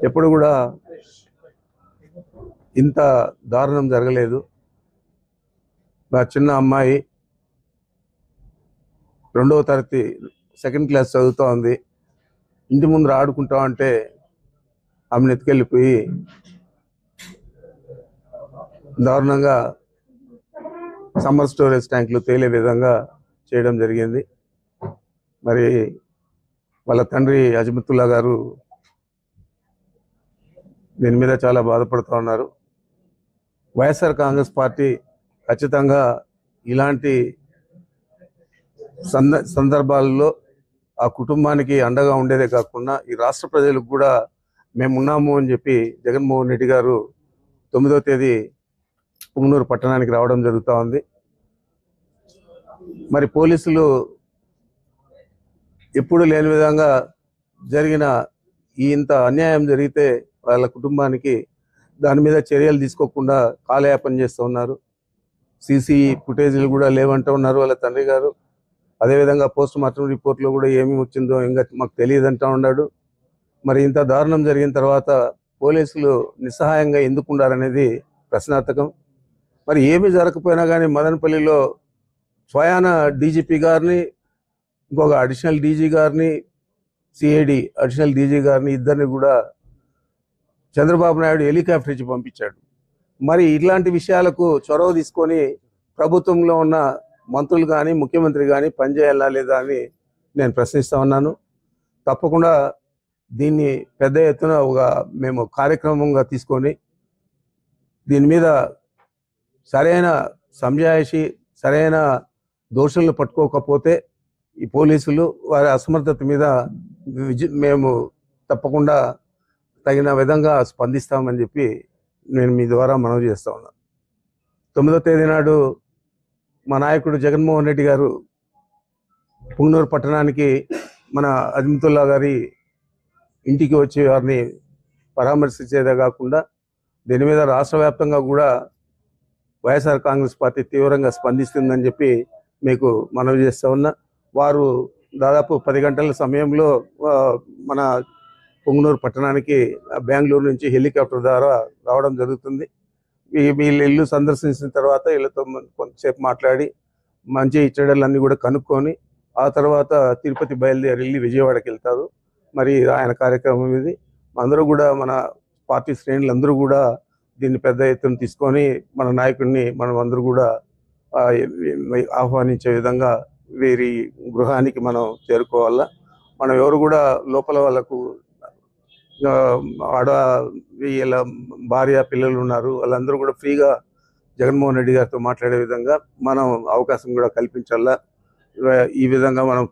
ఎప్పుడు కూడా ఇంత దారుణం జరగలేదు. నా చిన్న అమ్మాయి 2వ తరగతి సెకండ్ క్లాస్ చదువుతూ ఉంది. ఇంటి ముందర ఆడుకుంటా ఉంటే ఆమెను ఎత్తుకెళ్ళిపోయి దారుణంగా సమ్మర్ స్టోరేజ్ ట్యాంకులు తేలే విధంగా చేయడం జరిగింది. మరి వాళ్ళ తండ్రి అజ్మతుల్లా గారు దీని మీద చాలా బాధపడుతూ ఉన్నారు. వైఎస్ఆర్ కాంగ్రెస్ పార్టీ ఖచ్చితంగా ఇలాంటి సందర్భాల్లో ఆ కుటుంబానికి అండగా ఉండేదే కాకుండా ఈ రాష్ట్ర ప్రజలకు కూడా మేమున్నాము అని చెప్పి జగన్మోహన్ రెడ్డి గారు 9వ తేదీ పుంగనూరు పట్టణానికి రావడం జరుగుతూ ఉంది. మరి పోలీసులు ఎప్పుడు లేని విధంగా జరిగిన ఇంత అన్యాయం జరిగితే వాళ్ళ కుటుంబానికి దాని మీద చర్యలు తీసుకోకుండా కాలయాపన చేస్తూ ఉన్నారు. సీసీ ఫుటేజీలు కూడా లేవంటూ ఉన్నారు వాళ్ళ తండ్రి గారు. అదేవిధంగా పోస్ట్ మార్టం రిపోర్ట్లో కూడా ఏమి వచ్చిందో ఇంకా మాకు తెలియదంటూ ఉన్నాడు. మరి ఇంత దారుణం జరిగిన తర్వాత పోలీసులు నిస్సహాయంగా ఎందుకు ఉండారనేది ప్రశ్నార్థకం. మరి ఏమి జరగకపోయినా కానీ మదనపల్లిలో స్వయాన డీజీపీ గారిని, ఇంకొక అడిషనల్ డీజీ గారిని, సిఐడి అడిషనల్ డీజీ గారిని ఇద్దరిని కూడా చంద్రబాబు నాయుడు హెలికాప్టర్ ఇచ్చి పంపించాడు. మరి ఇట్లాంటి విషయాలకు చొరవ తీసుకొని ప్రభుత్వంలో ఉన్న మంత్రులు కానీ ముఖ్యమంత్రి కానీ పనిచేయాలా లేదా అని నేను ప్రశ్నిస్తూ ఉన్నాను. తప్పకుండా దీన్ని పెద్ద ఎత్తున మేము కార్యక్రమంగా తీసుకొని దీని మీద సరైన సంజాయిషి, సరైన దోషులను పట్టుకోకపోతే ఈ పోలీసులు వారి అసమర్థత మీద మేము తప్పకుండా తగిన విధంగా స్పందిస్తామని చెప్పి నేను మీ ద్వారా మనవి చేస్తూ ఉన్నాను. 9వ తేదీ నాడు మా నాయకుడు జగన్మోహన్ రెడ్డి గారు పుంగనూరు పట్టణానికి మన అజ్మతుల్లా గారి ఇంటికి వచ్చి వారిని పరామర్శించేదే కాకుండా దీని మీద రాష్ట్ర వ్యాప్తంగా కూడా వైఎస్ఆర్ కాంగ్రెస్ పార్టీ తీవ్రంగా స్పందిస్తుందని చెప్పి మీకు మనవి చేస్తూ ఉన్నా. వారు దాదాపు 10 గంటల సమయంలో మన పుంగనూరు పట్టణానికి బెంగళూరు నుంచి హెలికాప్టర్ ద్వారా రావడం జరుగుతుంది. వీళ్ళ ఇల్లు సందర్శించిన తర్వాత వీళ్ళతో కొంతసేపు మాట్లాడి మంచి చెడ్డలన్నీ కూడా కనుక్కొని ఆ తర్వాత తిరుపతి బయలుదేరి వెళ్ళి విజయవాడకి వెళ్తారు. మరి ఆయన కార్యక్రమం ఇది. అందరూ కూడా మన పార్టీ శ్రేణులందరూ కూడా దీన్ని పెద్ద ఎత్తున తీసుకొని మన నాయకుడిని మనం అందరూ కూడా ఆహ్వానించే విధంగా వీరి గృహానికి మనం చేరుకోవాలా. మనం ఎవరు కూడా లోపల వాళ్ళకు వీళ్ళ భార్య పిల్లలు ఉన్నారు, వాళ్ళందరూ కూడా ఫ్రీగా జగన్మోహన్ రెడ్డి గారితో మాట్లాడే విధంగా మనం అవకాశం కూడా కల్పించాలా. ఈ విధంగా మనం